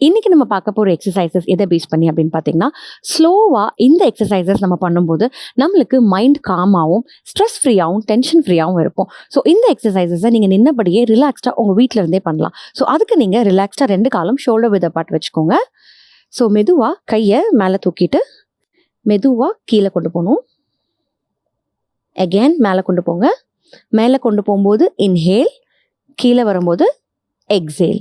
இன்னைக்கு நம்ம பார்க்க போற எக்ஸர்சைஸஸ் எதை பேஸ் பண்ணி அப்படின்னு பார்த்தீங்கன்னா, ஸ்லோவா இந்த எக்ஸர்சைஸஸ் நம்ம பண்ணும்போது, நம்மளுக்கு மைண்ட் காமாவும், ஸ்ட்ரெஸ் ஃப்ரீயாவும், டென்ஷன் ஃப்ரீயாவும் இருப்போம். ஸோ இந்த எக்ஸர்சைஸஸ நீங்க நின்னபடியே ரிலாக்ஸ்டா உங்க வீட்ல இருந்தே பண்ணலாம். ஸோ அதுக்கு நீங்க ரிலாக்ஸ்டா 2 காலும் ஷோல்டர் வித் அபார்ட் வச்சுக்கோங்க. ஸோ மெதுவா கைய மேல தூக்கிட்டு, மெதுவா கீழ கொண்டு போணும். அகைன் மேல கொண்டு போங்க. மேல கொண்டு போம்போது இன்ஹேல், கீழ வரும்போது எக்ஸேல்.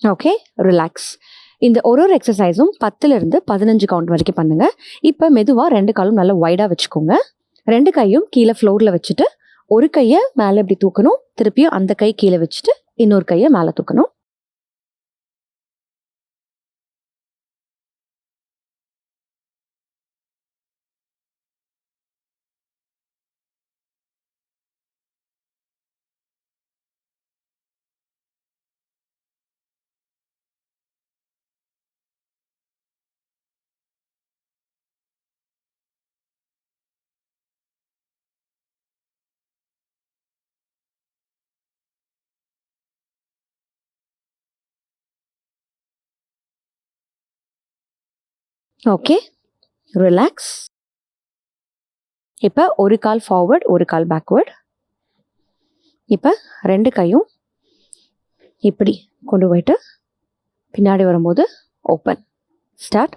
Okay, relax. இந்த ஒரு எக்ஸர்சைஸும் 10லிருந்து 15 கவுண்ட் வரைக்கும் பண்ணுங்க. இப்ப மெதுவா 2 காலும் நல்லா வைடா வச்சுக்கோங்க. 2 கையும் கீழ ஃப்ளோர்ல வச்சுட்டு, ஒரு கைய மேல இப்படி தூக்கணும். திருப்பியும் அந்த கை கீழ வச்சுட்டு, இன்னொரு கைய மேல தூக்கணும். Okay, relax. இப்ப ஒரு கால் ஃபார்வர்ட், ஒரு கால் பேக்வர்ட். இப்ப 2 கையும் இப்படி கொண்டு போயிட்டு, பின்னாடி வரும்போது open. Start.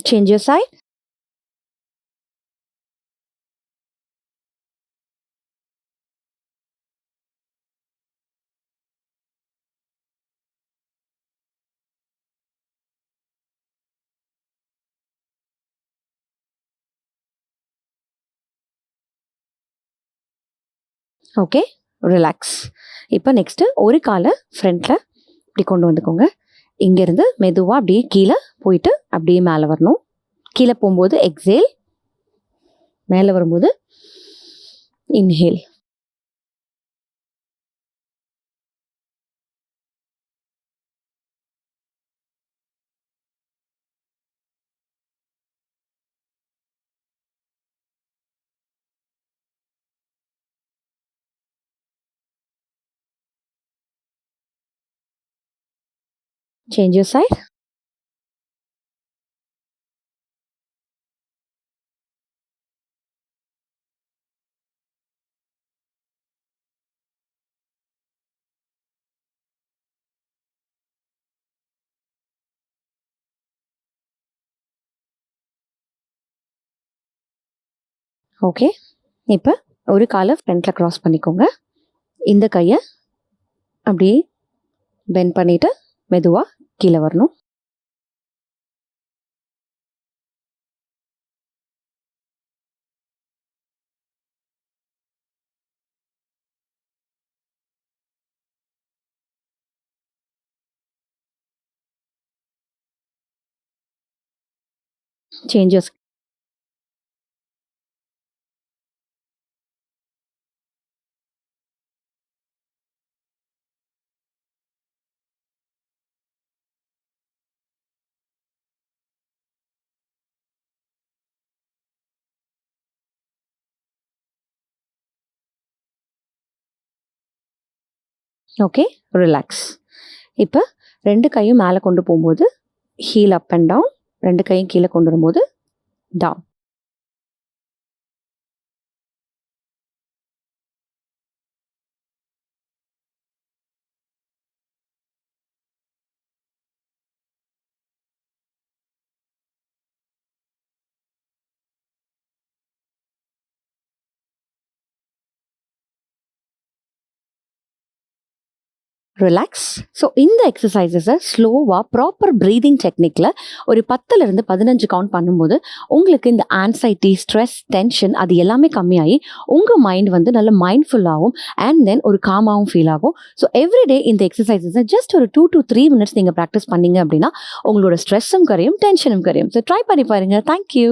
Change your side. Okay, relax. இப்போ நெக்ஸ்ட்டு ஒரு காலை ஃப்ரண்ட்ல இப்படி கொண்டு வந்துக்கோங்க. இங்கேருந்து மெதுவா அப்படியே கீழ போயிட்டு, அப்படியே மேல வரணும். கீழ போம்போது எக்ஸேல். மேல வரும்போது inhale. Change your side. Okay, இப்போ ஒரு காலை ஃப்ரண்ட்ல கிராஸ் பண்ணிக்கோங்க. இந்த கைய அப்படியே பெண்ட் பண்ணிட்டு, மெதுவா கீழ வரணும். Change your. Okay, relax. இப்போ 2 கையும் மேல கொண்டு போம்போது, ஹீல் அப் அண்ட் டவுன். 2 கையும் கீழ கொண்டு வரும்போது டவுன். ரிலாக்ஸ். ஸோ இந்த எக்ஸசைசஸை ஸ்லோவாக ப்ராப்பர் ப்ரீதிங் டெக்னிக்கில் ஒரு 10லிருந்து 15 கவுண்ட் பண்ணும்போது உங்களுக்கு இந்த ஆன்சைட்டி, ஸ்ட்ரெஸ், டென்ஷன் அது எல்லாமே கம்மியாகி உங்கள் மைண்ட் வந்து நல்ல மைண்ட்ஃபுல்லாகவும் அண்ட் தென் ஒரு காமாகவும் ஃபீல் ஆகும். ஸோ எவ்ரிடே இந்த எக்ஸசைசஸை ஜஸ்ட் ஒரு 2 to 3 minutes நீங்கள் ப்ராக்டிஸ் பண்ணீங்க அப்படின்னா உங்களோட ஸ்ட்ரெஸ்ஸும் குறையும், டென்ஷனும் குறையும். ஸோ ட்ரை பண்ணி பாருங்கள். தேங்க்யூ.